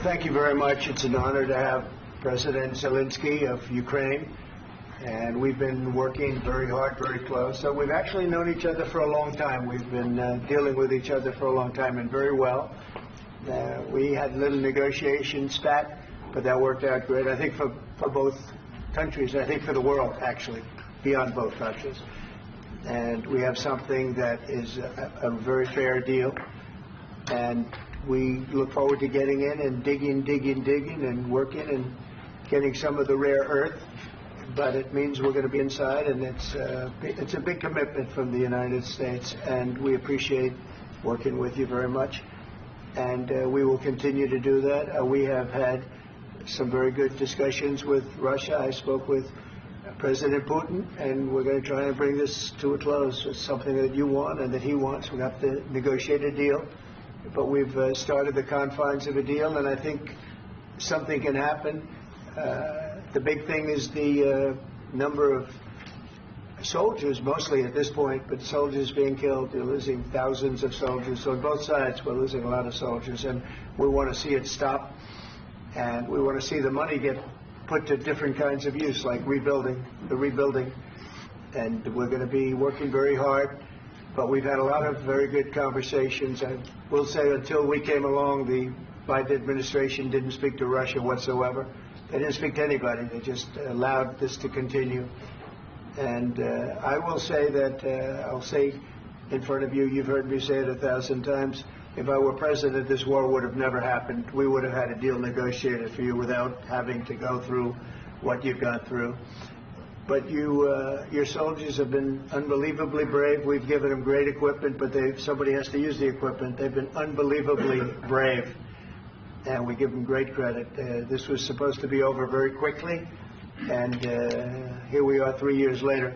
thank you very much. It's an honor to have President Zelensky of Ukraine, and we've been working very hard, very close. So we've actually known each other for a long time. We've been dealing with each other for a long time, and very well. We had a little negotiation spat, but that worked out great. I think for both countries, I think for the world, actually, beyond both countries. And we have something that is a very fair deal. And we look forward to getting in and digging and working and getting some of the rare earth. But it means we're going to be inside, and it's a big commitment from the United States, and we appreciate working with you very much. And we will continue to do that. We have had some very good discussions with Russia. I spoke with President Putin, and we're going to try and bring this to a close. It's something that you want and that he wants. We have to negotiate a deal. But we've started the confines of a deal, and I think something can happen. The big thing is the number of soldiers, mostly at this point, but soldiers being killed. They're losing thousands of soldiers. So on both sides, we're losing a lot of soldiers, and we want to see it stop. And we want to see the money get put to different kinds of use, like rebuilding. And we're going to be working very hard. But we've had a lot of very good conversations. I will say until we came along, the Biden administration didn't speak to Russia whatsoever. They didn't speak to anybody. They just allowed this to continue. And I will say that, I'll say in front of you, you've heard me say it 1,000 times, if I were president, this war would have never happened. We would have had a deal negotiated for you without having to go through what you've gone through. But your soldiers have been unbelievably brave. We've given them great equipment, but somebody has to use the equipment. They've been unbelievably brave, and we give them great credit. This was supposed to be over very quickly, and here we are 3 years later.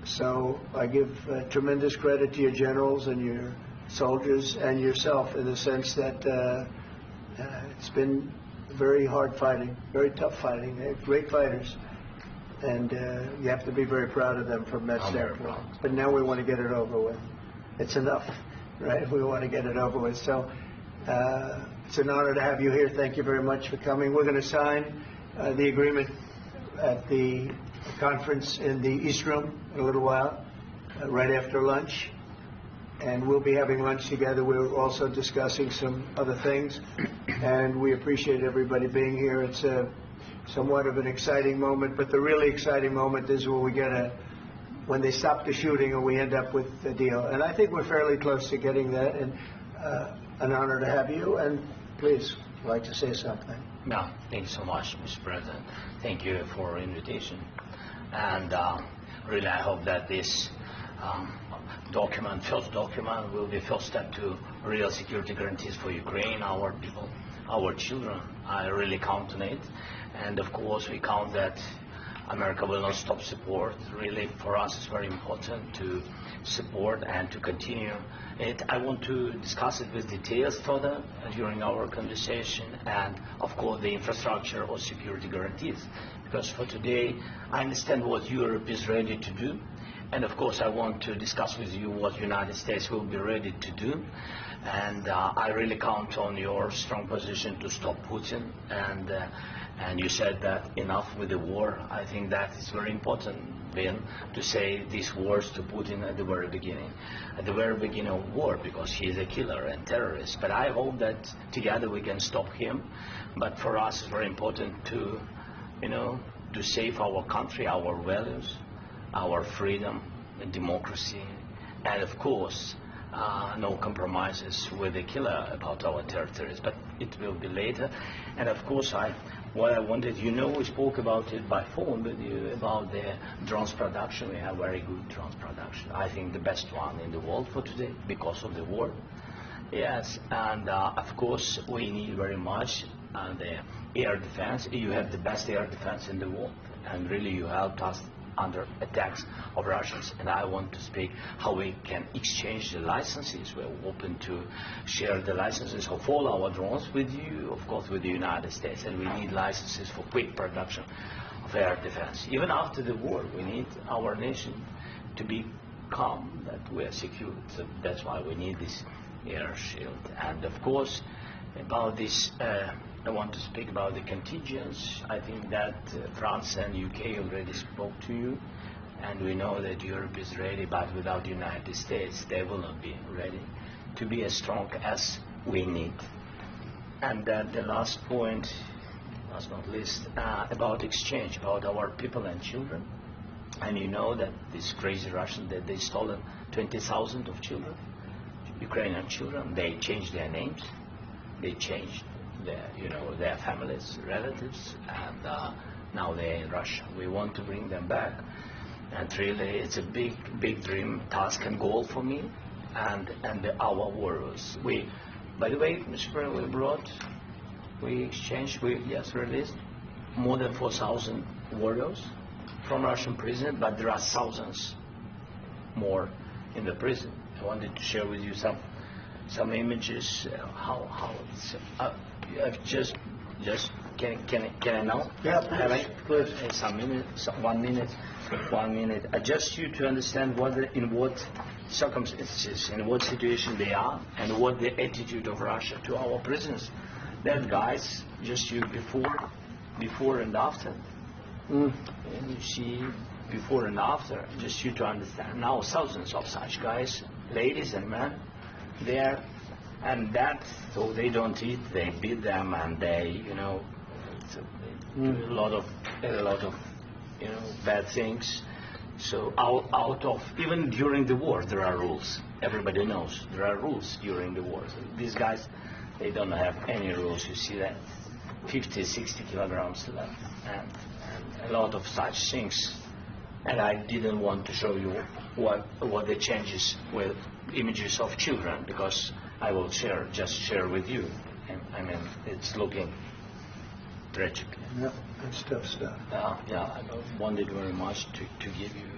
So I give tremendous credit to your generals and your soldiers and yourself in the sense that it's been very hard fighting, very tough fighting. They're great fighters. And you have to be very proud of them from that standpoint. But now we want to get it over with. It's enough, right? We want to get it over with. So it's an honor to have you here. Thank you very much for coming. We're going to sign the agreement at the conference in the East Room in a little while, right after lunch. And we'll be having lunch together. We're also discussing some other things. And we appreciate everybody being here. It's somewhat of an exciting moment, but the really exciting moment is when they stop the shooting and we end up with a deal. And I think we're fairly close to getting that, and an honor to have you. And please, if you'd like to say something. No, thank you so much, Mr. President. Thank you for the invitation. And really, I hope that this first document, will be first step to real security guarantees for Ukraine, our people, our children. I really count on it. And of course, we count that America will not stop support. Really, for us, it's very important to support and to continue it. I want to discuss it with details further during our conversation, and of course, the infrastructure or security guarantees. Because for today, I understand what Europe is ready to do, and of course, I want to discuss with you what the United States will be ready to do. And I really count on your strong position to stop Putin. And you said that enough with the war. I think that is very important, Ben, to say these words to Putin at the very beginning of war, because he is a killer and terrorist. But I hope that together we can stop him. But for us, it's very important to, to save our country, our values, our freedom, and democracy, and of course, no compromises with the killer about our territories. But it will be later. And of course, what I wanted, we spoke about it by phone with you about the drones production. We have very good drones production. I think the best one in the world for today because of the war. Yes, and of course we need very much the air defense. You have the best air defense in the world, and really you helped us under attacks of Russians. And I want to speak how we can exchange the licenses. We're open to share the licenses of all our drones with you, of course, with the United States. And we need licenses for quick production of air defense. Even after the war, we need our nation to be calm, that we are secure. So that's why we need this air shield. And of course, About this, I want to speak about the contingents. I think that France and UK already spoke to you, and we know that Europe is ready, but without the United States, they will not be ready to be as strong as we need. And then the last point, last not least, about exchange, about our people and children. And you know that these crazy Russians, that they stolen 20,000 of children, Ukrainian children. They changed their names, they changed their families, relatives, and now they're in Russia. We want to bring them back, and really, it's a big dream, task, and goal for me, and our warriors. By the way, Mr. President, we exchanged, released more than 4,000 warriors from Russian prison, but there are thousands more in the prison. I wanted to share with you some images. How it's just can I now? Yeah, Have I? please. Some minutes, 1 minute. Just you to understand in what circumstances, in what situation they are, and what the attitude of Russia to our prisoners. That guys, just you before and after. And you see before and after, just you to understand. Now thousands of such guys, ladies and men, there, and that, so they don't eat, they beat them, and they, do a lot of bad things. So out of, even during the war, there are rules. Everybody knows there are rules during the war. So these guys, they don't have any rules. You see that 50, 60 kilograms left, and a lot of such things. And I didn't want to show you what the changes with images of children, because I will share with you. And, I mean, it's looking tragic. Yeah, that's tough stuff. I wanted very much to give you,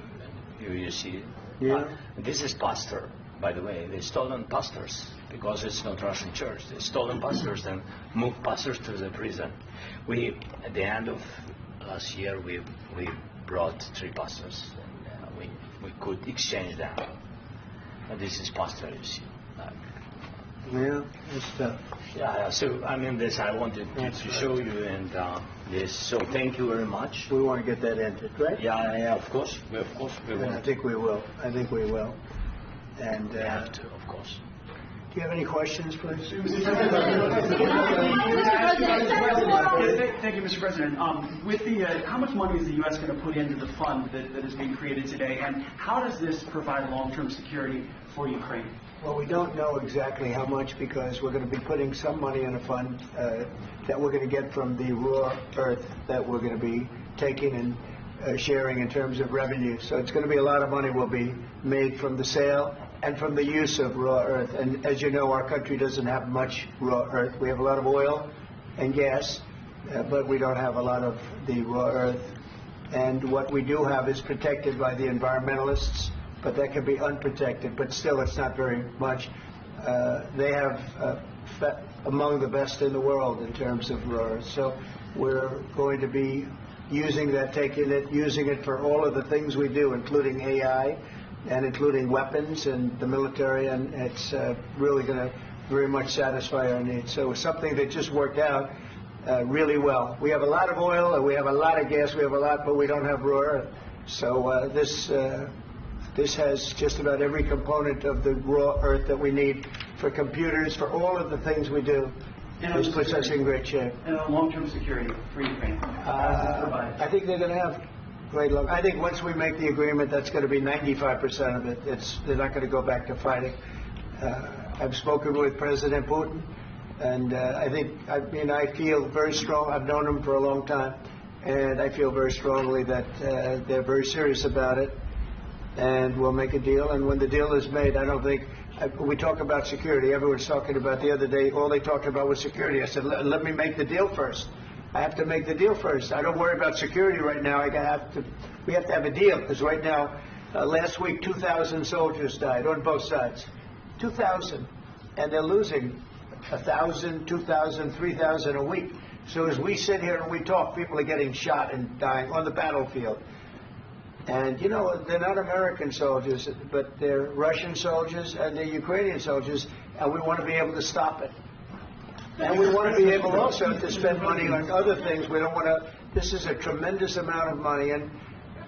and you see. Yeah. This is pastor, by the way. They stolen pastors, because it's not Russian church. They stolen pastors and moved pastors to the prison. At the end of last year, we brought 3 pastors, and we could exchange them. And this is pastor, you see. Yeah, that's tough. Yeah, so I mean, this I wanted to show you, and this. So thank you very much. We want to get that ended, right? Yeah, of course. We And I want. think we will. And We have to, of course. do you have any questions, please? Thank you, Mr. President. With how much money is the U.S. going to put into the fund that is being created today, and how does this provide long-term security for Ukraine? Well, we don't know exactly how much, because we're going to be putting some money in a fund that we're going to get from the raw earth that we're going to be taking and sharing in terms of revenue. So it's going to be a lot of money will be made from the sale and from the use of raw earth. And as you know, our country doesn't have much raw earth. We have a lot of oil and gas, but we don't have a lot of the raw earth. And what we do have is protected by the environmentalists, but that can be unprotected. But still, it's not very much. They have among the best in the world in terms of raw earth. So we're going to be using that, using it for all of the things we do, including AI and including weapons and the military, and it's really going to very much satisfy our needs. So it's something that just worked out really well. We have a lot of oil, and we have a lot of gas, we have a lot, but we don't have raw earth. So this has just about every component of the raw earth that we need for computers, for all of the things we do. This puts us in great shape. And long-term security for Ukraine. I think they're going to have great luck. I think once we make the agreement, that's going to be 95% of it. They're not going to go back to fighting. I've spoken with President Putin, and I feel very strong. I've known him for a long time, and I feel very strongly that they're very serious about it, and we'll make a deal. And when the deal is made, I don't think we talk about security. Everyone's talking about the other day. All they talked about was security. I said, let me make the deal first. I have to make the deal first. I don't worry about security right now. We have to have a deal, because right now, last week, 2,000 soldiers died on both sides. 2,000. And they're losing 1,000, 2,000, 3,000 a week. So as we sit here and we talk, people are getting shot and dying on the battlefield. And, they're not American soldiers, but they're Russian soldiers and they're Ukrainian soldiers, and we want to be able to stop it. And we want to be able also to spend money on other things. We don't want to, this is a tremendous amount of money, and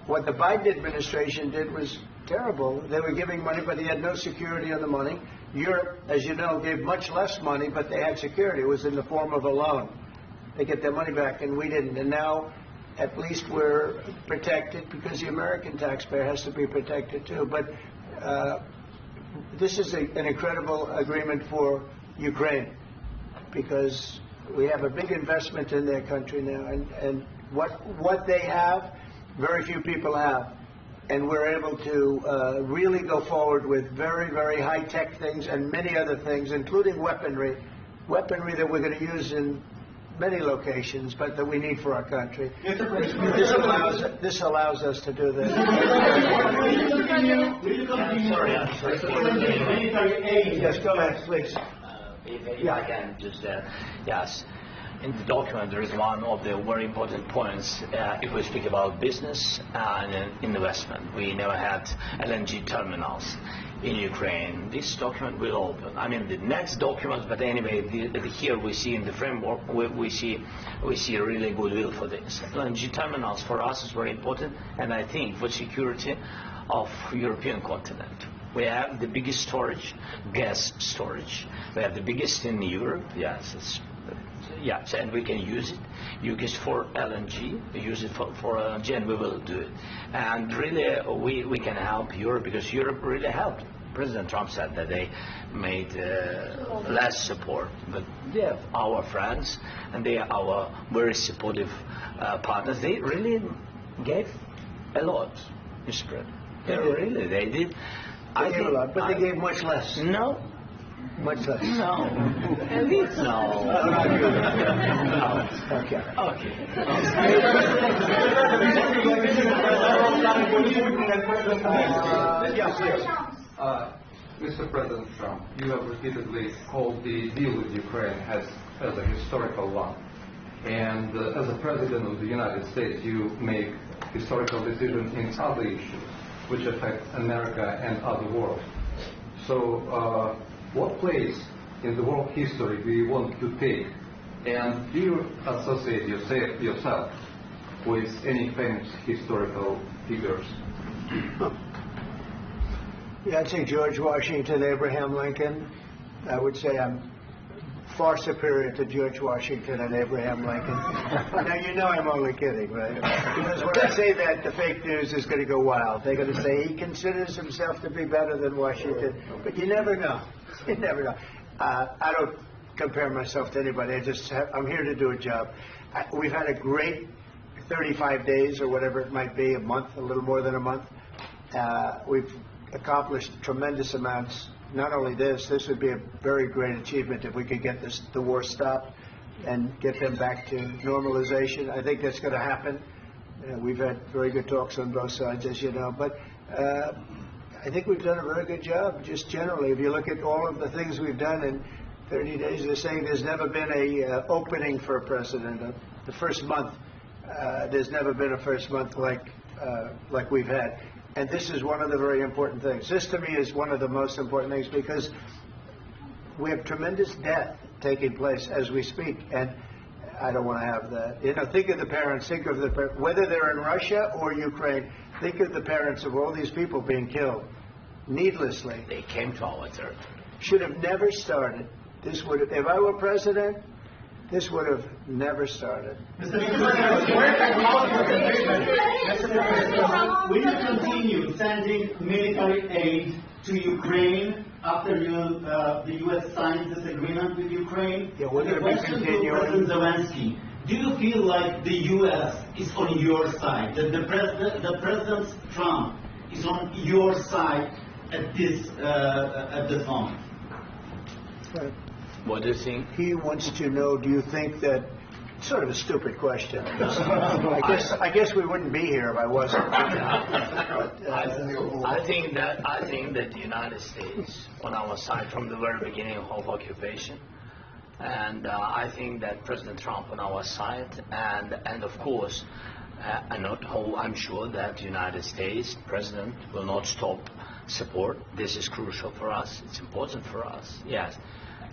what the Biden administration did was terrible. They were giving money, but they had no security on the money. Europe, as you know, gave much less money, but they had security. It was in the form of a loan. They get their money back, and we didn't. And now, at least we're protected because the American taxpayer has to be protected too. But this is an incredible agreement for Ukraine because we have a big investment in their country now, and what they have, very few people have. And we're able to really go forward with very, very high-tech things and many other things, including weaponry that we're going to use in many locations, but that we need for our country. This allows us to do this. Yes, go ahead, please. If I can just, yes. In the document, there is one of the very important points. If we speak about business and investment, we never had LNG terminals in Ukraine. This document will open. I mean, the next document, but anyway, here we see in the framework, we see a really goodwill for this. LNG terminals for us is very important, and I think for security of European continent. We have the biggest storage, gas storage. We have the biggest in Europe. Yes, yes, and we can use it. Use it for LNG. Use it for LNG, and we will do it. And really, we can help Europe because Europe really helped. President Trump said that they made less support, but they are our friends and they are our very supportive partners. They really gave a lot, Mr. President. They did. They gave a lot, but they gave much less. No. Much less. No. At least no. No. Okay. Mr. President Trump, you have repeatedly called the deal with Ukraine as a historical one. And as a President of the United States, you make historical decisions in other issues which affect America and other world. So what place in the world history do you want to take? And do you associate yourself with any famous historical figures? Yeah, I'd say George Washington, Abraham Lincoln. I would say I'm far superior to George Washington and Abraham Lincoln. Now, you know I'm only kidding, right? Because when I say that, the fake news is going to go wild. They're going to say he considers himself to be better than Washington. But you never know. You never know. I don't compare myself to anybody. I'm here to do a job. We've had a great 35 days or whatever it might be, a month, a little more than a month. We've accomplished tremendous amounts. Not only this would be a very great achievement if we could get the war stopped and get them back to normalization. I think that's going to happen. We've had very good talks on both sides, as you know. But I think we've done a very good job, just generally. If you look at all of the things we've done in 30 days, they're saying there's never been a opening for a president. The first month, there's never been a first month like we've had. And this is one of the very important things. This, to me, is one of the most important things because we have tremendous death taking place as we speak, and I don't want to have that. You know, think of the parents, whether they're in Russia or Ukraine, think of the parents of all these people being killed needlessly. They came to our territory. Should have never started. This would have, if I were president, this would have never started. Mr. President, will you continue sending military aid to Ukraine after the U.S. signs this agreement with Ukraine? Yeah, we're going to be continuing. President Zelensky, do you feel like the U.S. is on your side, that the President Trump is on your side at this moment? Right. What do you think? He wants to know, do you think that, sort of a stupid question. I guess we wouldn't be here if I wasn't. I think that the United States on our side from the very beginning of occupation, and I think that President Trump on our side, and of course, I'm sure that the United States President will not stop support. This is crucial for us. It's important for us. Yes.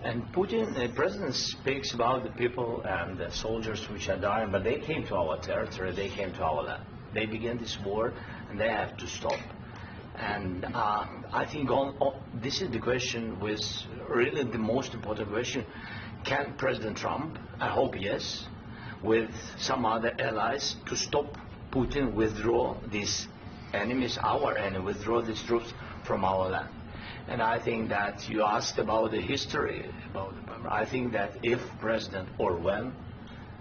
And Putin, the president speaks about the people and the soldiers which are dying, but they came to our territory, they came to our land. They began this war, and they have to stop. And I think this is the question, with really the most important question. Can President Trump, I hope yes, with some other allies, to stop Putin, withdraw these enemies, our enemy, withdraw these troops from our land? And I think that you asked about the history, I think that if President, or when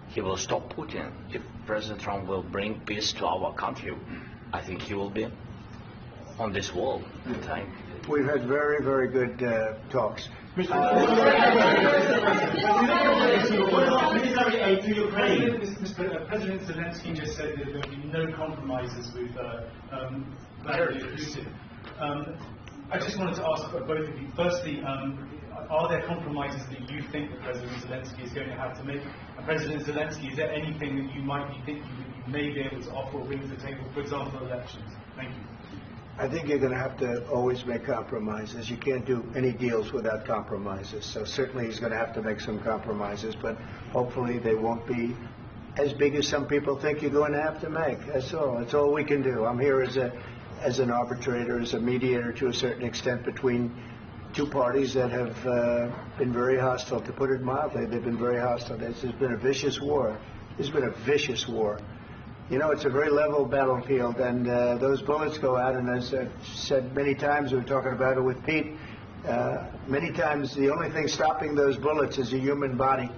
he will stop Putin, if President Trump will bring peace to our country, I think he will be on this wall in time. We've had very, very good talks. Military aid to Ukraine. President Zelensky just said that there will be no compromises with Vladimir Putin. I just wanted to ask both of you. Firstly, are there compromises that you think that President Zelensky is going to have to make? And President Zelensky, is there anything that you might be thinking that you may be able to offer or bring to the table, for example, elections? Thank you. I think you're going to have to always make compromises. You can't do any deals without compromises. So certainly he's going to have to make some compromises, but hopefully they won't be as big as some people think you're going to have to make. That's all. That's all we can do. I'm here as an arbitrator, as a mediator to a certain extent between two parties that have been very hostile. To put it mildly, they've been very hostile. There's been a vicious war. There's been a vicious war. You know, it's a very level battlefield, and those bullets go out, and as I've said many times, we were talking about it with Pete, many times the only thing stopping those bullets is a human body.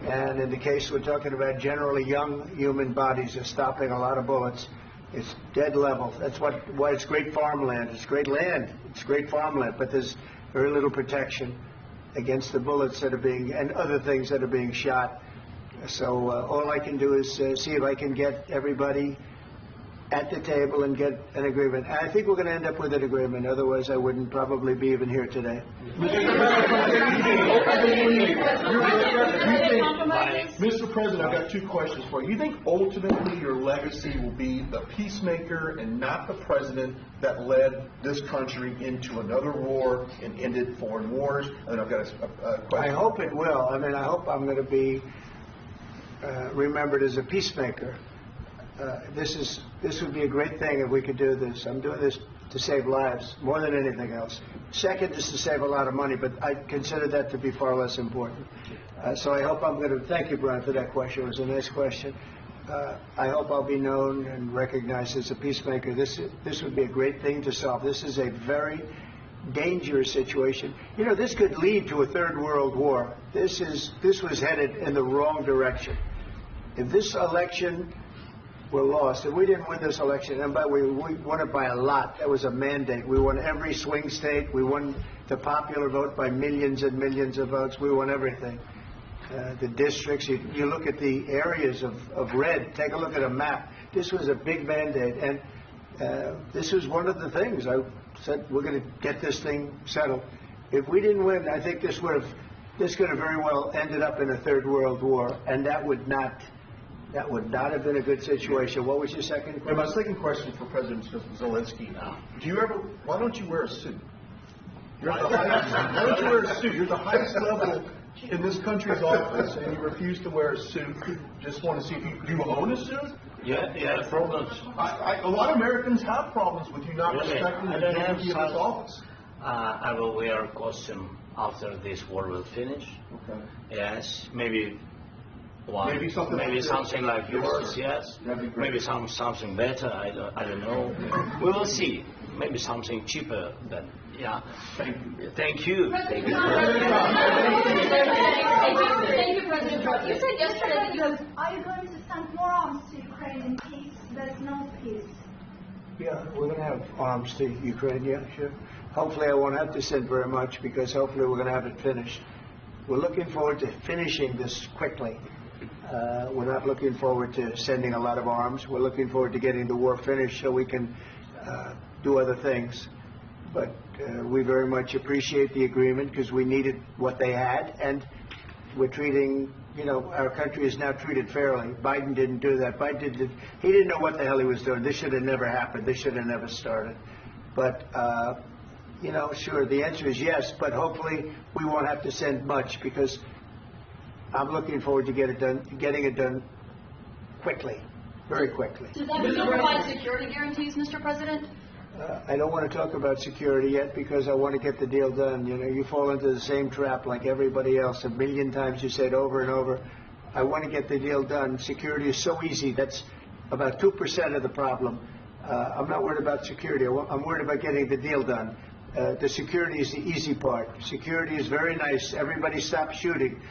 And in the case we're talking about, generally young human bodies are stopping a lot of bullets. It's dead level. That's why it's great farmland. It's great land. It's great farmland, but there's very little protection against the bullets that are being, and other things that are being shot. So all I can do is see if I can get everybody at the table and get an agreement. And I think we're going to end up with an agreement. Otherwise, I wouldn't probably be even here today. Mr. President, I've got two questions for you. You think ultimately your legacy will be the peacemaker and not the president that led this country into another war and ended foreign wars? And I've got a question. I hope it will. I mean, I hope I'm going to be remembered as a peacemaker. This would be a great thing if we could do this. I'm doing this to save lives more than anything else. Second is to save a lot of money, but I consider that to be far less important. So I hope I'm going to, thank you, Brian, for that question. It was a nice question. I hope I'll be known and recognized as a peacemaker. This would be a great thing to solve. This is a very dangerous situation. You know, this could lead to a third world war. This was headed in the wrong direction. If this election were lost, if we didn't win this election, and we won it by a lot, that was a mandate. We won every swing state. We won the popular vote by millions and millions of votes. We won everything. The districts, you look at the areas of red, take a look at a map. This was a big mandate, and this was one of the things. I said, we're going to get this thing settled. If we didn't win, I think this could have very well ended up in a third world war, and that would not have been a good situation. What was your second question? And my second question for President Zelensky. Why don't you wear a suit? Why don't you wear a suit? You're the highest level in this country's office, and you refuse to wear a suit. Just want to see if do you own a suit? Yeah, problems. A lot of Americans have problems with you not respecting the dignity of this office. I will wear a costume after this war will finish. Okay. Yes, maybe one. Maybe something like yours. Yes. Maybe something better. I don't know. We will see. Maybe something cheaper than. Yeah. Thank you. Thank you, President Trump. You said yesterday that you have. Are you going to send more arms to Ukraine in case there's no peace? Yeah, we're going to have arms to Ukraine, yeah, sure. Hopefully I won't have to send very much, because hopefully we're going to have it finished. We're looking forward to finishing this quickly. We're not looking forward to sending a lot of arms. We're looking forward to getting the war finished so we can do other things. But we very much appreciate the agreement, because we needed what they had, and we're treating, our country is now treated fairly. Biden didn't do that. He didn't know what the hell he was doing. This should have never happened. This should have never started. But You know, sure, the answer is yes, but hopefully we won't have to send much, because I'm looking forward to getting it done quickly, very quickly. Does that mean provide security guarantees, Mr. President? I don't want to talk about security yet, because I want to get the deal done. You know, you fall into the same trap like everybody else. A million times you said over and over, I want to get the deal done. Security is so easy. That's about 2% of the problem. I'm not worried about security. I'm worried about getting the deal done. The security is the easy part. Security is very nice. Everybody stopped shooting.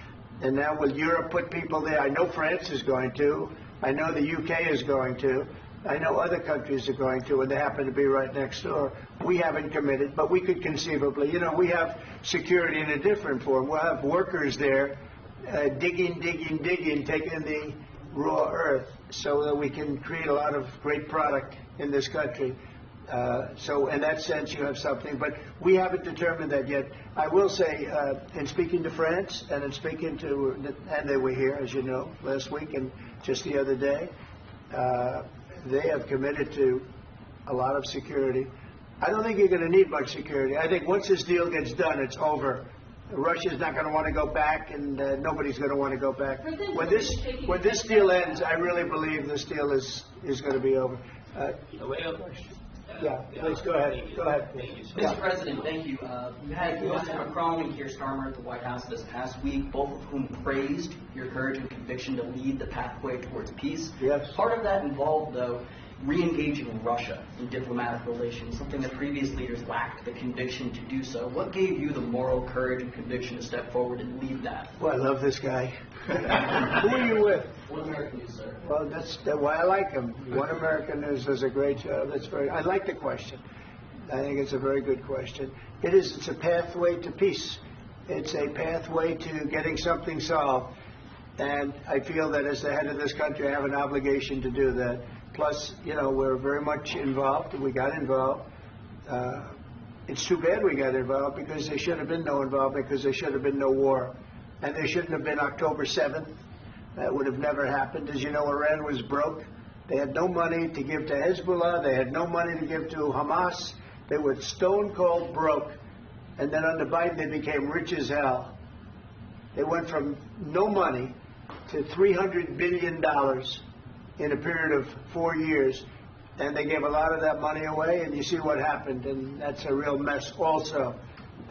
And now will Europe put people there? I know France is going to. I know the UK is going to. I know other countries are going to, and they happen to be right next door. We haven't committed, but we could conceivably. You know, we have security in a different form. We'll have workers there digging, taking the raw earth so that we can create a lot of great product in this country. So in that sense, you have something, but we haven't determined that yet. I will say, in speaking to France and in speaking to, and they were here, as you know, last week and just the other day, they have committed to a lot of security. I don't think you're going to need much security. I think once this deal gets done, it's over. Russia's not going to want to go back, and nobody's going to want to go back. When this deal ends, I really believe this deal is going to be over. Yeah, please go ahead. Go ahead. Mr. President, thank you. You had Mr. Macron and Keir Starmer at the White House this past week, both of whom praised your courage and conviction to lead the pathway towards peace. Yes. Part of that involved, though, re-engaging Russia in diplomatic relations, something that previous leaders lacked the conviction to do so. What gave you the moral courage and conviction to step forward and lead that? Well, I love this guy. Who are you with? One American News, sir. Well, that's why I like him. One American News does a great job. I like the question. I think it's a very good question. It's a pathway to peace. It's a pathway to getting something solved. And I feel that as the head of this country, I have an obligation to do that. Plus, you know, we're very much involved. We got involved. It's too bad we got involved, because there should have been no involvement, because there should have been no war. And there shouldn't have been October 7th. That would have never happened. As you know, Iran was broke. They had no money to give to Hezbollah. They had no money to give to Hamas. They were stone cold broke. And then under Biden, they became rich as hell. They went from no money to $300 billion in a period of 4 years. And they gave a lot of that money away, and you see what happened. And that's a real mess also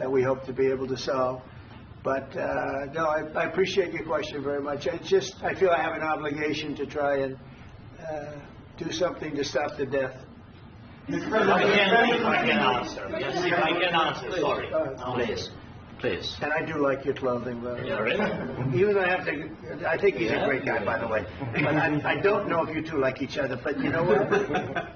that we hope to be able to solve. But, no, I appreciate your question very much. I feel I have an obligation to try and do something to stop the death. Mr. President, if I can answer. Yes, if I can answer, sorry. Please. And I do like your clothing, by the way. Yeah, really? Even though I think he's a great guy, by the way. But I don't know if you two like each other, but you know what?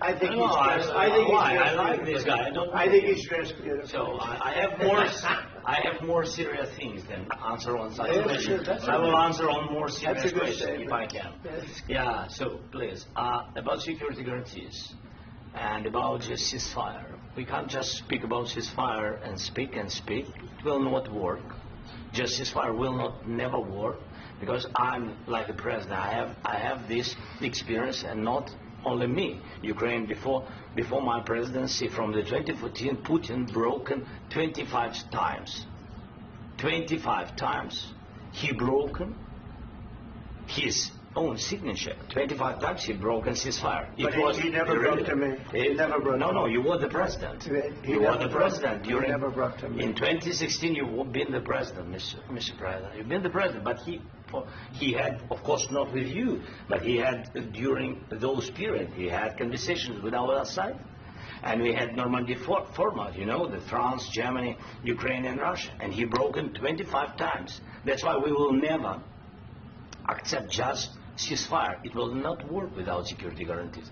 I think he's dressed. I like this guy. I think he's dressed beautiful. So I have more serious things than answer on such Yeah, questions. sure, I will answer on more serious That's a good questions if statement. I can. Yes. Yeah, so please, about security guarantees and about just ceasefire. We can't just speak about ceasefire and speak. It will not work. Just ceasefire will never work, because I'm like the president. I have this experience, and not only me. Ukraine before my presidency, from the 2014, Putin broken 25 times. 25 times he broken his own signature. 25 times he broken ceasefire. But he never broke to me. He never broke to me. No, you were the president. He You were the president. He never broke to me. In 2016, you've been the president, Mr. President. You've been the president, but he had, of course, not with you, but he had, during those periods, he had conversations with our side. And we had Normandy format, you know, the France, Germany, Ukraine, and Russia. And he broken 25 times. That's why we will never accept just ceasefire. It will not work without security guarantees.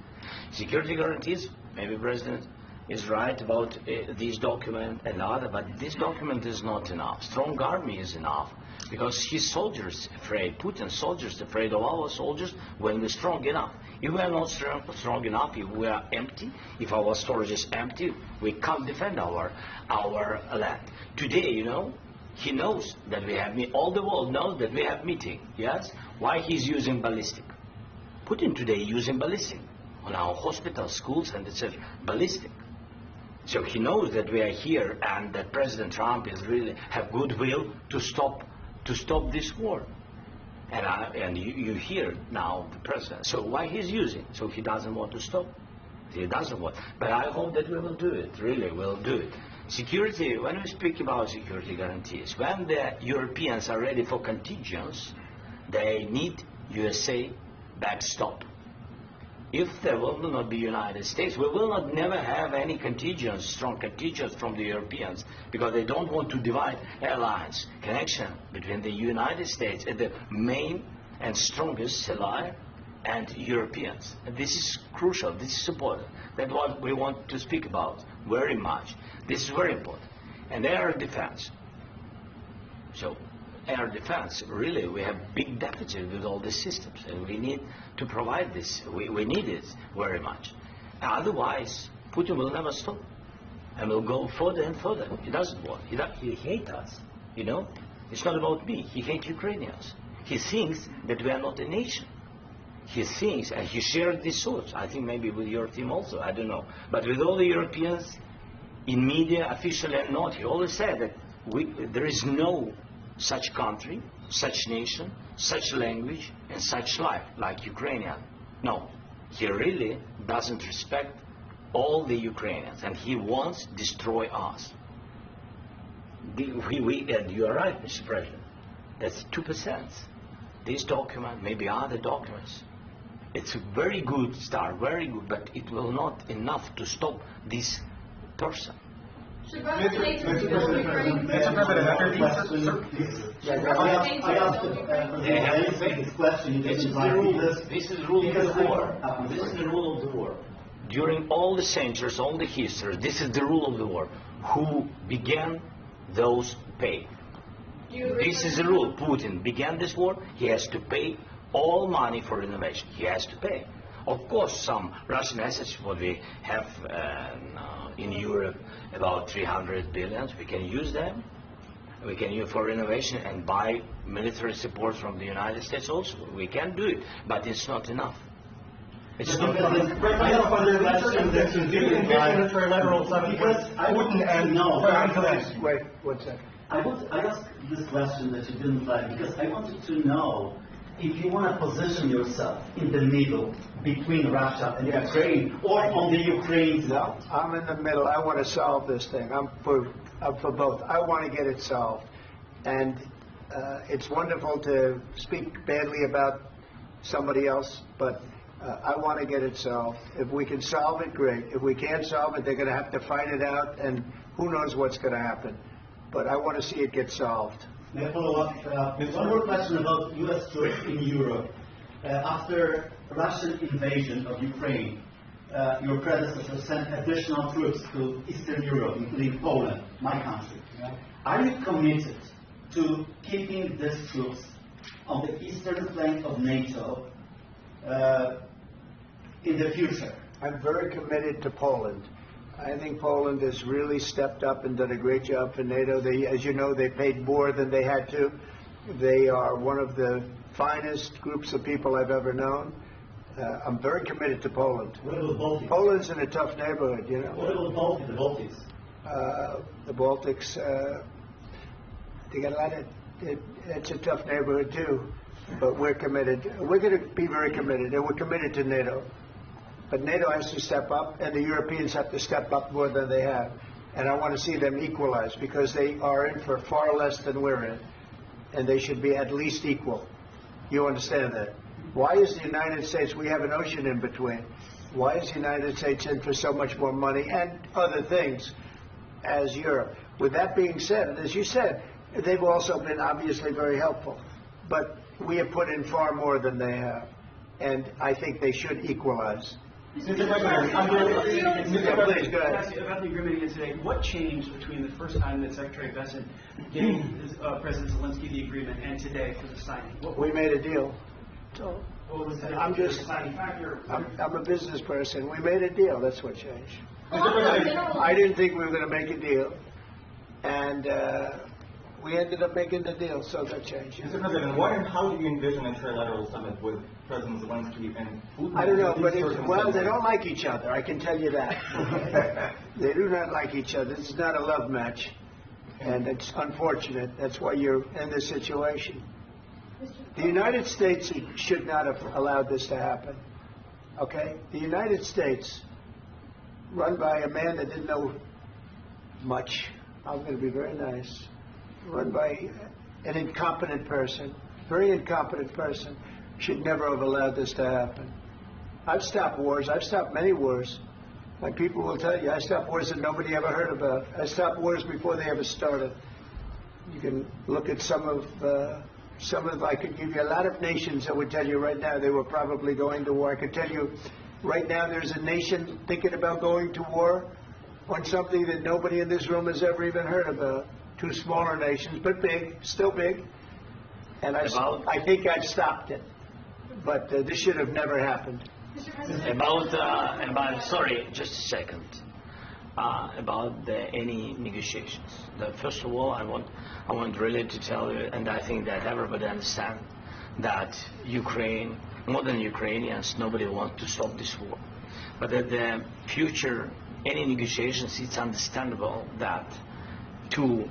Security guarantees, maybe President is right about this document and other, but this document is not enough. Strong army is enough, because his soldiers afraid, Putin's soldiers afraid of our soldiers when we're strong enough. If we are not strong enough, if we are empty, if our storage is empty, we can't defend our land. Today, you know, he knows that we have all the world knows that we have meeting. Yes, why he's using ballistic? Putin today using ballistic on our hospitals, schools, and etc. Ballistic. So he knows that we are here and that President Trump is really have goodwill to stop this war. And you hear now the president. So why he's using? So he doesn't want to stop. He doesn't want. But I hope that we will do it. Really, we'll do it. Security. When we speak about security guarantees, when the Europeans are ready for contingents, they need USA backstop. If there will not be United States, we will not never have any contingents, strong contingents from the Europeans, because they don't want to divide alliance connection between the United States and the main and strongest ally and Europeans. And this is crucial. This is important. That's what we want to speak about very much. This is very important. And air defense. So air defense, really, we have big deficit with all these systems, and we need to provide this. We need it very much. Otherwise, Putin will never stop, and will go further and further. He doesn't want. He hates us. You know, it's not about me. He hates Ukrainians. He thinks that we are not a nation. He thinks, and he shared these thoughts. I think maybe with your team also. I don't know, but with all the Europeans, in media, officially and not, he always said that there is no such country, such nation, such language, and such life like Ukrainian. No, he really doesn't respect all the Ukrainians, and he wants to destroy us. And you are right, Mr. President. That's 2%. This document, maybe other documents, it's a very good start, very good, but it will not enough to stop this person. Should Russia take to rebuild Ukraine? Mr. President, I asked this question. This is the rule of the war. This is the rule of the war. During all the centuries, all the history, this is the rule of the war. Who began, those pay. This is the rule. Putin began this war. He has to pay all money for innovation. He has to pay. Of course, some Russian assets, what we have in Europe, about 300 billion, we can use them. We can use for innovation and buy military support from the United States also. We can do it, but it's not enough. It's not enough. I have another question that you didn't because I wouldn't know. Wait 1 second. I asked this question that you didn't like because I wanted to know if you want to position yourself in the middle between Russia and Ukraine, or on the Ukraine side. No, I'm in the middle. I want to solve this thing. I'm for both. I want to get it solved. And it's wonderful to speak badly about somebody else, but I want to get it solved. If we can solve it, great. If we can't solve it, they're going to have to fight it out, and who knows what's going to happen. But I want to see it get solved. May I follow up with one more question about U.S. troops in Europe? After Russian invasion of Ukraine, your predecessor sent additional troops to Eastern Europe, including Poland, my country. Are you committed to keeping these troops on the eastern flank of NATO in the future? I'm very committed to Poland. I think Poland has really stepped up and done a great job for NATO. As you know, they paid more than they had to. They are one of the finest groups of people I've ever known. I'm very committed to Poland. What about the Baltics? Poland's in a tough neighborhood, you know. What about the Baltics? The Baltics, they got a lot of, it's a tough neighborhood too. But we're committed. We're going to be very committed, and we're committed to NATO. But NATO has to step up, and the Europeans have to step up more than they have. And I want to see them equalize, because they are in for far less than we're in. And they should be at least equal. You understand that? Why is the United States, we have an ocean in between. Why is the United States in for so much more money and other things as Europe? With that being said, as you said, they've also been obviously very helpful. But we have put in far more than they have. And I think they should equalize. Mr. President, Please, go ahead. about the agreement again today, what changed between the first time that Secretary Bessent gave President Zelensky the agreement and today for the signing? We made a deal. I'm a business person. We made a deal. That's what changed. I didn't think we were going to make a deal. And we ended up making the deal, so that changed. Mr. President, what and how do you envision a trilateral summit with President Zelensky and Putin. I don't know, but These well, they circumstances- don't like each other. I can tell you that. They do not like each other. This is not a love match, and it's unfortunate. That's why you're in this situation. The United States should not have allowed this to happen. Okay? The United States, run by a man that didn't know much, I'm going to be very nice, run by an incompetent person, very incompetent person, should never have allowed this to happen. I've stopped wars. I've stopped many wars. Like people will tell you, I stopped wars that nobody ever heard about. I stopped wars before they ever started. You can look at some of, I could give you a lot of nations that would tell you right now they were probably going to war. I could tell you right now there's a nation thinking about going to war on something that nobody in this room has ever even heard about. Two smaller nations, but big, still big. And I think I've stopped it. But this should have never happened. Sorry, just a second. About any negotiations. First of all, I want really to tell you, and I think that everybody understands that Ukraine, more than Ukrainians, nobody wants to stop this war. But at the future, any negotiations, it's understandable that two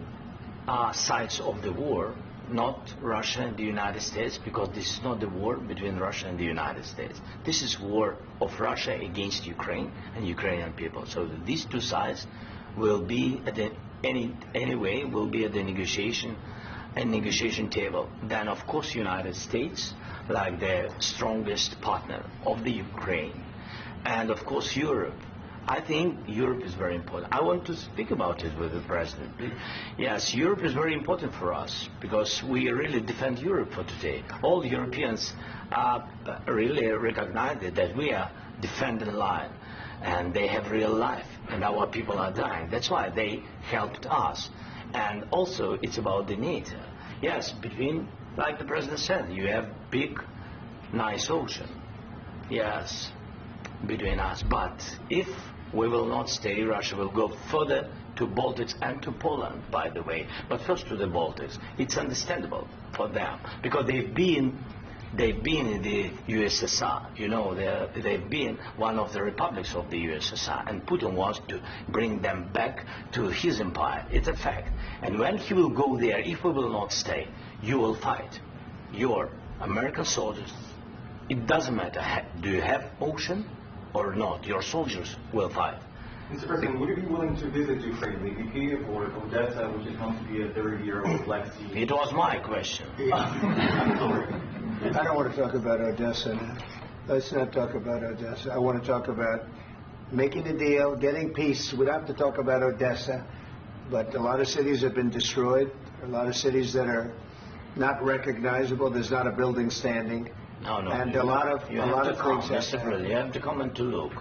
sides of the war, not Russia and the United States, because this is not the war between Russia and the United States. This is war of Russia against Ukraine and Ukrainian people. So these two sides will be at the will be at the negotiation table. Then of course United States, like the strongest partner of the Ukraine, and of course Europe. I think Europe is very important. I want to speak about it with the President. Yes, Europe is very important for us because we really defend Europe for today. All Europeans really recognize that we are defending line and they have real life and our people are dying. That's why they helped us. And also it's about the NATO. Yes, between, like the President said, you have big, nice ocean. Yes, between us. But if we will not stay, Russia will go further to Baltics and to Poland, by the way. But first to the Baltics. It's understandable for them because they've been in the USSR. You know, they've been one of the republics of the USSR, and Putin wants to bring them back to his empire. It's a fact. And when he will go there, if we will not stay, you will fight. Your American soldiers, it doesn't matter, do you have ocean or not, your soldiers will fight. Mr. President, would you be willing to visit Ukraine, maybe Kyiv or Odessa, which is known to be a 30-year-old Black Sea? It was my question. I'm sorry. I don't want to talk about Odessa now. Let's not talk about Odessa. I want to talk about making a deal, getting peace. We don't have to talk about Odessa, but a lot of cities have been destroyed. A lot of cities that are not recognizable. There's not a building standing. No. And a lot of things. Mr. President, you have to come and to look.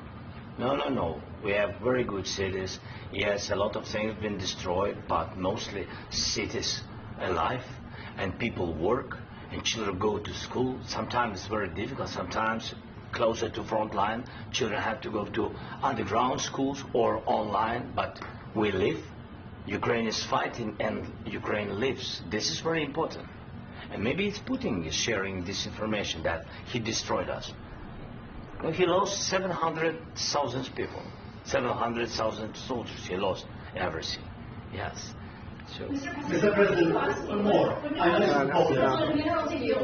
No. We have very good cities. Yes, a lot of things have been destroyed, but mostly cities alive, and people work, and children go to school. Sometimes it's very difficult. Sometimes closer to front line, children have to go to underground schools or online. But we live. Ukraine is fighting, and Ukraine lives. This is very important. And maybe it's Putin is sharing this information that he destroyed us. Well, he lost 700,000 people, 700,000 soldiers. He lost everything. Yes. So. Mr. President, one more. I know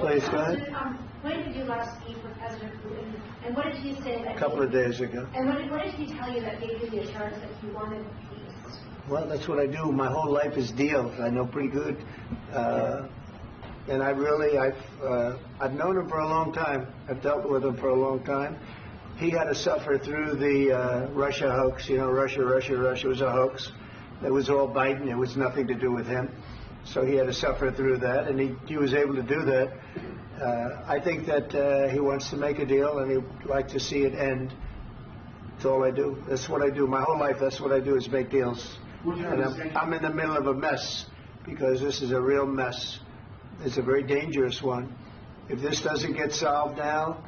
Please, go ahead. When did you last speak with President Putin? And what did he say? A couple of days ago. And what did he tell you that gave you the assurance that he wanted peace? Well, that's what I do. My whole life is deals. I know pretty good. And I've known him for a long time. I've dealt with him for a long time. He had to suffer through the Russia hoax. You know, Russia was a hoax. It was all Biden. It was nothing to do with him. So he had to suffer through that, and he was able to do that. I think that he wants to make a deal, and he'd like to see it end. That's all I do. That's what I do. My whole life, that's what I do is make deals. And I'm in the middle of a mess because this is a real mess. It's a very dangerous one. If this doesn't get solved now,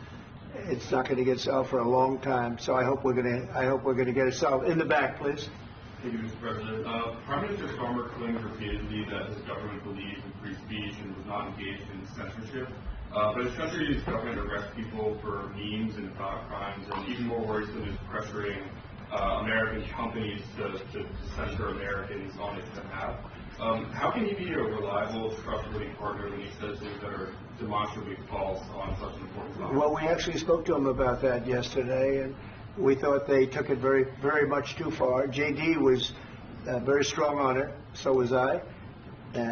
it's not going to get solved for a long time. So I hope we're going to get it solved. In the back, please. Thank you, Mr. President. Prime Minister Starmer claimed repeatedly that his government believes in free speech and was not engaged in censorship. But this country's government arrests people for memes and thought crimes, and even more worrisome is pressuring American companies to censor Americans on its behalf. How can he be a reliable, trustworthy partner when he says things that are demonstrably false on such an important topic? Well, we actually spoke to him about that yesterday, and we thought they took it very, very much too far. JD was very strong on it. So was I.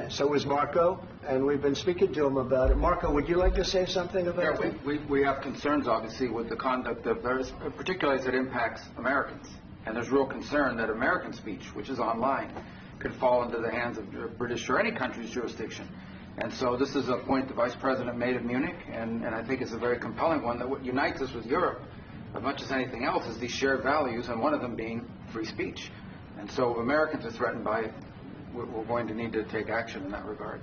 So was Marco, and we've been speaking to him about it. Marco, would you like to say something about that? We have concerns, obviously, with the conduct of those, particularly as it impacts Americans. And there's real concern that American speech, which is online, could fall into the hands of British or any country's jurisdiction. And so this is a point the Vice President made at Munich, and I think it's a very compelling one, that what unites us with Europe, as much as anything else, is these shared values, and one of them being free speech. And so if Americans are threatened by it, we're going to need to take action in that regard.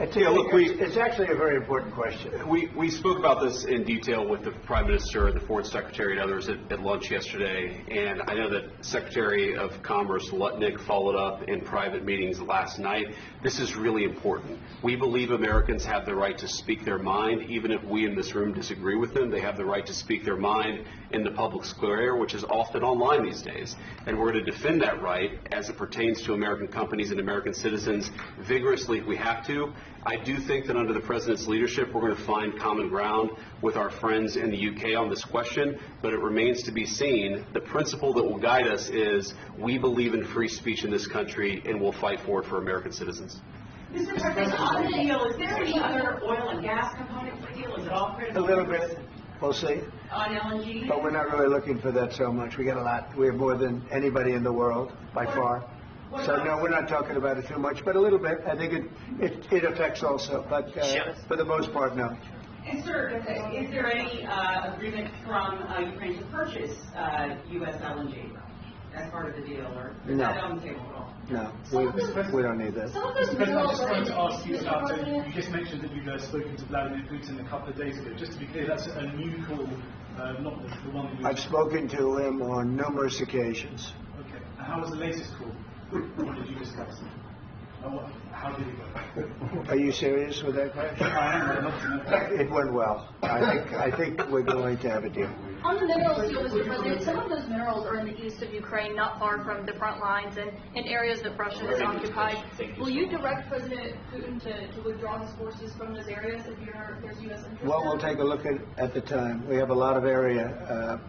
It's actually a very important question. We spoke about this in detail with the Prime Minister, the Foreign Secretary, and others at lunch yesterday, and I know that Secretary of Commerce Lutnick followed up in private meetings last night. This is really important. We believe Americans have the right to speak their mind, even if we in this room disagree with them. They have the right to speak their mind in the public square, which is often online these days, and we're going to defend that right as it pertains to American companies and American citizens vigorously if we have to. I do think that under the President's leadership, we're going to find common ground with our friends in the UK on this question, but it remains to be seen. The principle that will guide us is we believe in free speech in this country, and we'll fight for it for American citizens. Mr. President, on the deal, is there any other oil and gas component to the deal? Is it all critical? A little bit. We'll see. On LNG? But we're not really looking for that so much. We got a lot. We have more than anybody in the world, by far. So, no, we're not talking about it too much, but a little bit. I think it affects also, but for the most part, no. And, sir, is there any agreement from Ukraine to purchase U.S. LNG as part of the deal, or is that on the table at all? No, we don't need that. Mr. President, I just wanted to ask you about, you just mentioned that you've spoken to Vladimir Putin a couple of days ago. Just to be clear, that's a new call, not the one that you... I've spoken to him on numerous occasions. Okay. And how was the latest call? What did you discuss? How did it go? Are you serious with that question? It went well. I think we're going to have a deal. On the minerals deal, Mr. President, some of those minerals are in the east of Ukraine, not far from the front lines and in areas that Russia has occupied. Will you direct President Putin to withdraw his forces from those areas if there's U.S. interest? Well, we'll take a look at the time. We have a lot of area.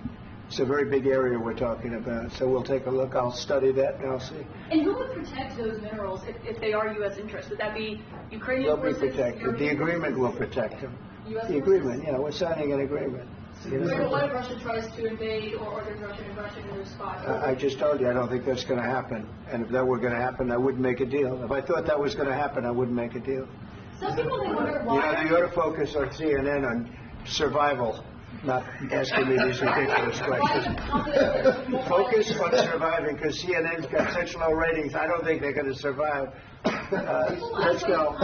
It's a very big area we're talking about, so we'll take a look. I'll study that and I'll see. And who would protect those minerals if they are U.S. interests? Would that be Ukrainian forces? They'll be protected. The agreement will protect them. The agreement, we're signing an agreement. What if Russia tries to invade or there's Russian aggression in their spot? I just told you I don't think that's going to happen. And if that were going to happen, I wouldn't make a deal. If I thought that was going to happen, I wouldn't make a deal. Some people may wonder why. You ought to focus on CNN on survival, not asking me these ridiculous questions. Focus on surviving, because CNN's got such low ratings. I don't think they're going to survive. Let's go.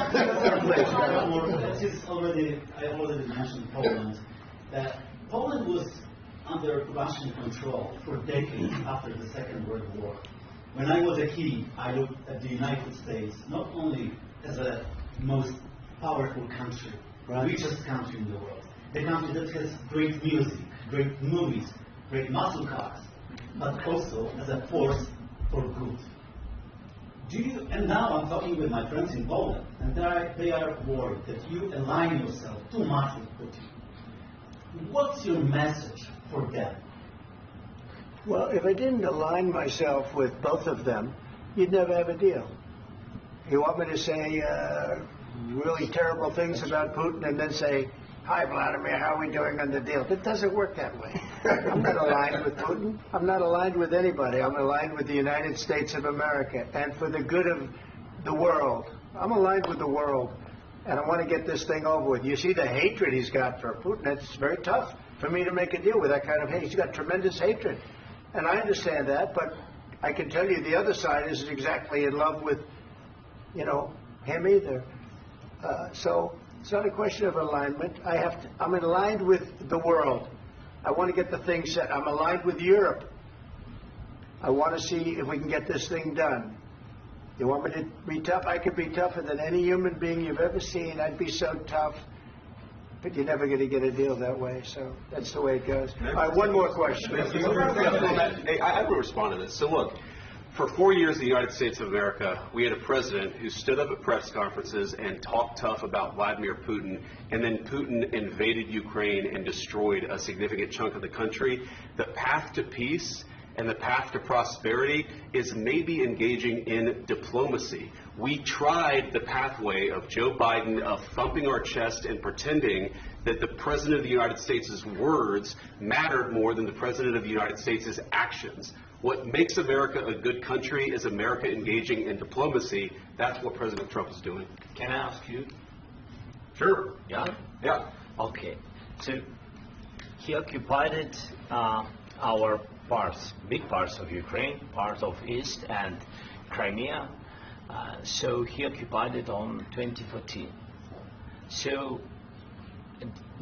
Please. I already mentioned Poland. Poland was under Russian control for decades after the Second World War. When I was a kid, I looked at the United States not only as a most powerful country, richest country in the world, the country that has great music, great movies, great muscle cars, but also as a force for good. And now I'm talking with my friends in Poland, and they are worried that you align yourself too much with Putin. What's your message for them? Well, if I didn't align myself with both of them, you'd never have a deal. You want me to say really terrible things about Putin and then say, "Hi, Vladimir, how are we doing on the deal?" It doesn't work that way. I'm not aligned with Putin. I'm not aligned with anybody. I'm aligned with the United States of America and for the good of the world. I'm aligned with the world, and I want to get this thing over with. You see the hatred he's got for Putin. It's very tough for me to make a deal with that kind of hate. He's got tremendous hatred, and I understand that, but I can tell you the other side isn't exactly in love with, him either. So it's not a question of alignment. I'm aligned with the world. I want to get the thing set. I'm aligned with Europe. I want to see if we can get this thing done. You want me to be tough? I could be tougher than any human being you've ever seen. I'd be so tough. But you're never going to get a deal that way, so that's the way it goes. All right, one more question. Hey, I will respond to this. So look, for 4 years in the United States of America, we had a president who stood up at press conferences and talked tough about Vladimir Putin, and then Putin invaded Ukraine and destroyed a significant chunk of the country. The path to peace and the path to prosperity is maybe engaging in diplomacy. We tried the pathway of Joe Biden of thumping our chest and pretending that the President of the United States' words mattered more than the President of the United States' actions. What makes America a good country is America engaging in diplomacy. That's what President Trump is doing. Can I ask you? Sure. Yeah? Yeah. Okay. So he occupied our parts, big parts of Ukraine, part of East and Crimea. So he occupied it on 2014. So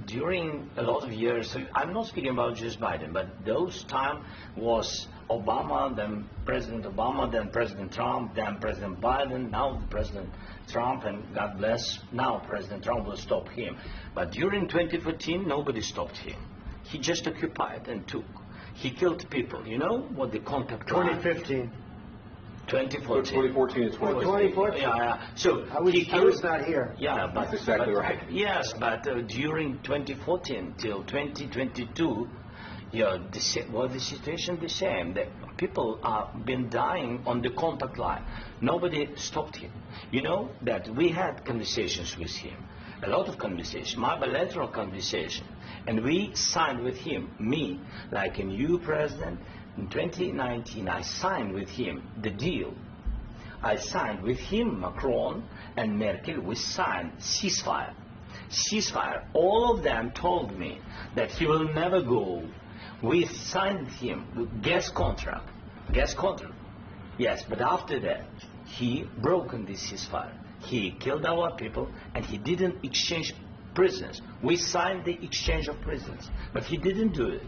during a lot of years, so I'm not speaking about just Biden, but those time was Obama, then President Obama, then President Trump, then President Biden, now President Trump, and God bless, now President Trump will stop him. But during 2014, nobody stopped him. He just occupied and took. He killed people. You know what the contact line? 2015. 2014 2014. and 2014. 2014. Yeah. So I was not here. Yeah, but that's exactly right. Yes, but during 2014 till 2022, yeah, the situation the same. The people have been dying on the contact line. Nobody stopped him. You know that we had conversations with him, a lot of conversations, my bilateral conversation, and we signed with him, me, like a new president. In 2019, I signed with him the deal. I signed with him, Macron and Merkel, we signed ceasefire. Ceasefire. All of them told me that he will never go. We signed him with gas contract. Gas contract. Yes, but after that, he broken this ceasefire. He killed our people and he didn't exchange prisoners. We signed the exchange of prisoners, but he didn't do it.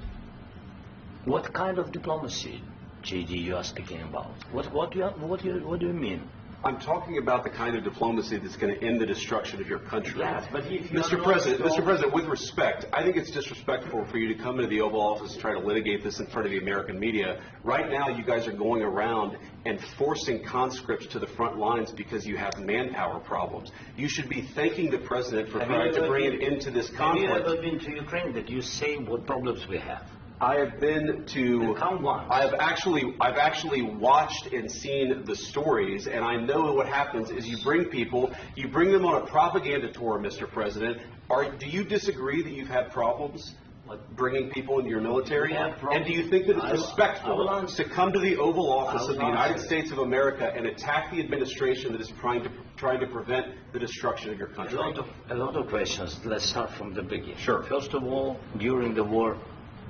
What kind of diplomacy, JD, you are speaking about? What do you mean? I'm talking about the kind of diplomacy that's going to end the destruction of your country. Yes, but if you Mr. President, with respect, I think it's disrespectful for you to come into the Oval Office and try to litigate this in front of the American media. Right now, you guys are going around and forcing conscripts to the front lines because you have manpower problems. You should be thanking the President for trying to bring it into this conflict. Have you ever been to Ukraine that you say what problems we have? I have been to. I've actually watched and seen the stories, and I know what happens is you bring them on a propaganda tour, Mr. President. Do you disagree that you've had problems like bringing people into your military? And do you think that it's respectful to come to the Oval Office of the United States of America and attack the administration that is trying to prevent the destruction of your country? A lot of questions. Let's start from the beginning. Sure. First of all, during the war,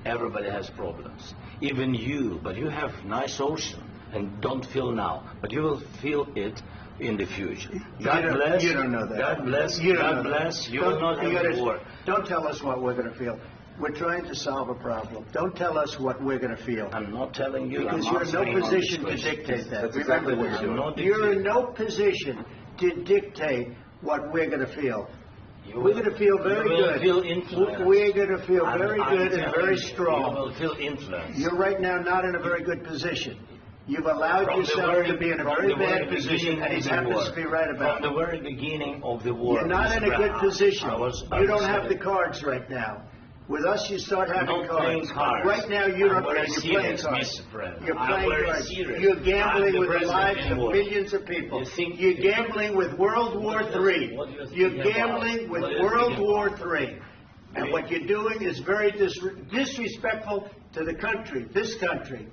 everybody has problems. Even you, but you have nice ocean and don't feel now, but you will feel it in the future. God bless. You don't know that. God bless. God bless. You will not have a war. Don't tell us what we're going to feel. We're trying to solve a problem. Don't tell us what we're going to feel. I'm not telling you. Because you're in no position to dictate that. That's exactly what you're doing. You're in no position to dictate what we're going to feel. We're going to feel very good. We're going to feel very good and very strong. You will feel influence. You're right now not in a very good position. You've allowed yourself to be in a very bad position, and he happens to be right about it. From the very beginning of the war. You're not in a good position. You don't have the cards right now. With us, you start having cards. Right now, you're playing cards. You're playing cards. You're gambling with the lives of millions of people. You're gambling with World War III. You're gambling with World War III. And what you're doing is very disrespectful to the country, this country,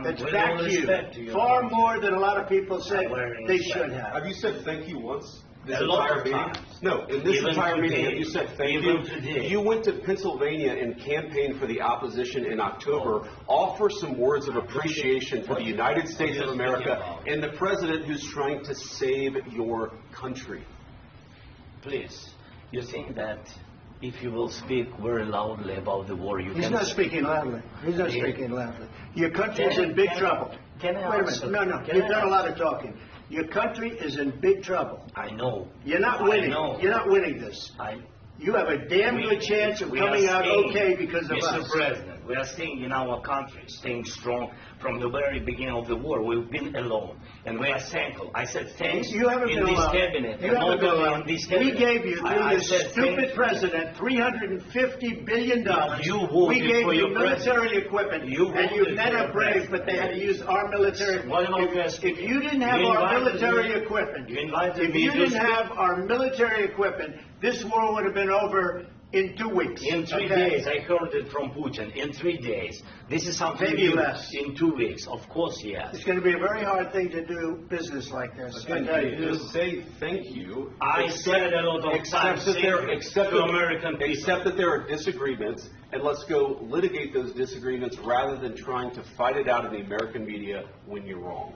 that's backed you far more than a lot of people say they should have. Have you said thank you once? A lot of times. No, in this entire meeting, have you said thank you? You went to Pennsylvania and campaigned for the opposition in October. Offer some words of appreciation for the United States of America and the president who's trying to save your country. Please, you think that if you will speak very loudly about the war, you can... He's not speaking loudly. He's not speaking loudly. Your country's in big trouble. Can I Wait a minute. No. You've done a lot of talking. Your country is in big trouble. I know. You're not winning. I know. You're not winning this. You have a damn good chance of coming out okay because of us. Mr. President, we are staying in our country, staying strong from the very beginning of the war. We've been alone, and we are thankful. I said thanks you haven't in been this alone. cabinet. You haven't been alone. In this cabinet. We gave you, through I your said stupid president, $350 billion. You voted we gave for you your military equipment, and you voted men for are your brave, but they had to use our military. What am I asking? If you didn't have You our invited military me. equipment, You invited if me you to didn't speak. have our military equipment, this war would have been over in 2 weeks. In 3 days, I heard it from Putin. In 3 days. This is something Maybe new. less. In 2 weeks. Of course, yes. It's going to be a very hard thing to do business like this. Again, I tell you. just say thank you. I said a lot of times to American people. Accept that there are disagreements, and let's go litigate those disagreements rather than trying to fight it out in the American media when you're wrong.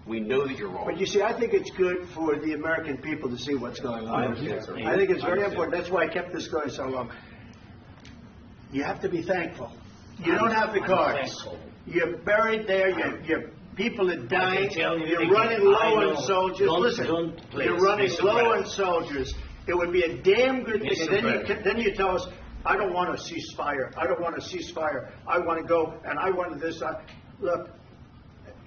We know that you're wrong. But you see, I think it's good for the American people to see what's going on. I understand, sir. I think it's very I understand. important. That's why I kept this going so long. You have to be thankful. You don't have the I'm cards. thankful. You're buried there. Your people are dying. tell you You're again, running I low know. on soldiers. Don't- Listen, don't please, you're running Mr. low on President. soldiers. It would be a damn good thing. Mr. And President. then you tell us, I don't want a ceasefire. I don't want a ceasefire. I want to go, and I want this. Look,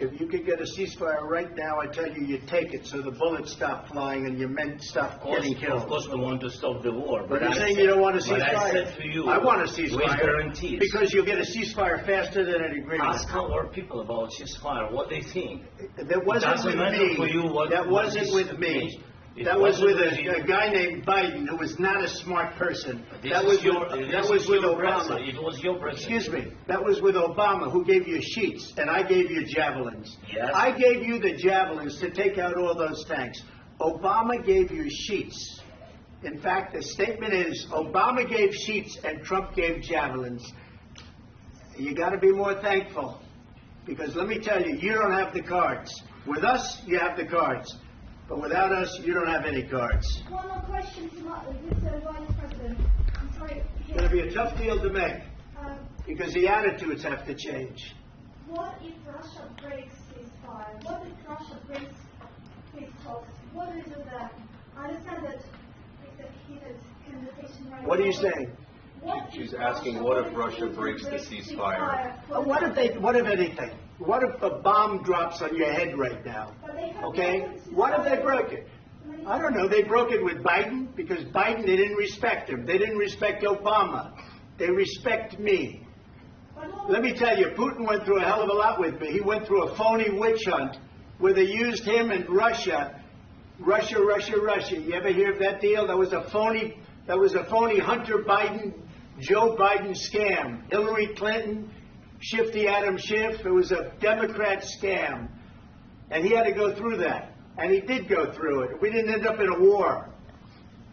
if you could get a ceasefire right now, I tell you, you take it so the bullets stop flying and your men stop getting killed. Of course, we want to stop the war. But you're I saying said- you don't want a But ceasefire? I said to you, I want a with ceasefire. guarantees. Because you'll get a ceasefire faster than an agreement. Ask our people about ceasefire, what they think. That wasn't Doesn't with matter for you me. what- That what wasn't is- with me. It That was wasn't with with you. a guy named Biden who was not a smart person. This That is was your- with, this that was is with your Obama. president. It was your president. Excuse me. That was with Obama, who gave you sheets, and I gave you javelins. Yes. I gave you the javelins to take out all those tanks. Obama gave you sheets. In fact, the statement is Obama gave sheets and Trump gave javelins. You got to be more thankful, because let me tell you, you don't have the cards. With us, you have the cards. But without us, you don't have any cards. One more question to Mr. Vice President. I'm sorry. It's going to be a tough deal to make, Um, because the attitudes have to change. What if Russia breaks ceasefire? What if Russia breaks peace talks? What is it then? I understand that it's a heated conversation right now. What are you saying? What She's if asking, what if Russia breaks the ceasefire? What if anything? What if a bomb drops on your head right now? Okay? What if they broke it? I don't know. They broke it with Biden because Biden, they didn't respect him. They didn't respect Obama. They respect me. Let me tell you, Putin went through a hell of a lot with me. He went through a phony witch hunt where they used him and Russia. Russia. You ever hear of that deal? That was a phony Hunter Biden, Joe Biden scam. Hillary Clinton, Shifty Adam Schiff. It was a Democrat scam. And he had to go through that. And he did go through it. We didn't end up in a war.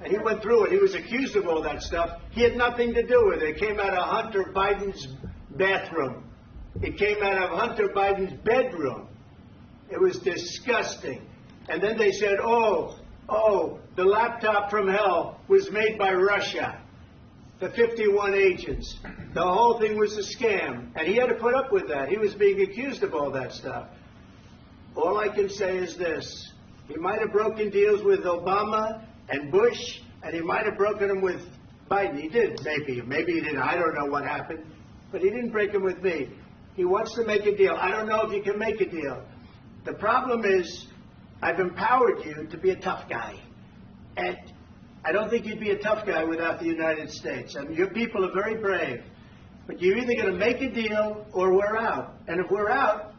And he went through it. He was accused of all that stuff. He had nothing to do with it. It came out of Hunter Biden's bathroom. It came out of Hunter Biden's bedroom. It was disgusting. And then they said, oh, the laptop from hell was made by Russia. The 51 agents. The whole thing was a scam. And he had to put up with that. He was being accused of all that stuff. All I can say is this. He might have broken deals with Obama and Bush, and he might have broken them with Biden. He did, maybe. Maybe he didn't. I don't know what happened. But he didn't break them with me. He wants to make a deal. I don't know if you can make a deal. The problem is, I've empowered you to be a tough guy. And I don't think you'd be a tough guy without the United States. I mean, your people are very brave. But you're either going to make a deal or we're out. And if we're out,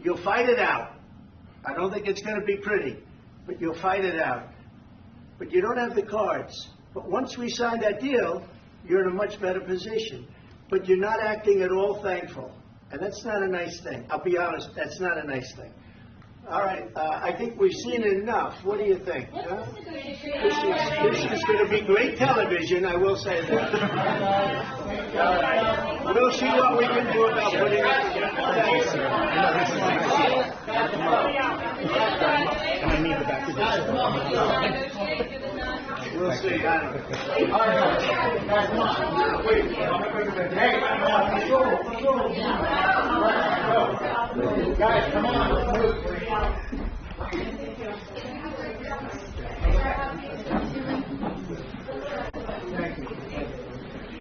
you'll fight it out. I don't think it's going to be pretty, but you'll fight it out. But you don't have the cards. But once we sign that deal, you're in a much better position. But you're not acting at all thankful. And that's not a nice thing. I'll be honest, that's not a nice thing. All right, I think we've seen enough. What do you think? Huh? This is going to be great television, I will say that. We'll see what we can do about putting it together. I need the back of We'll see. Guys, come on.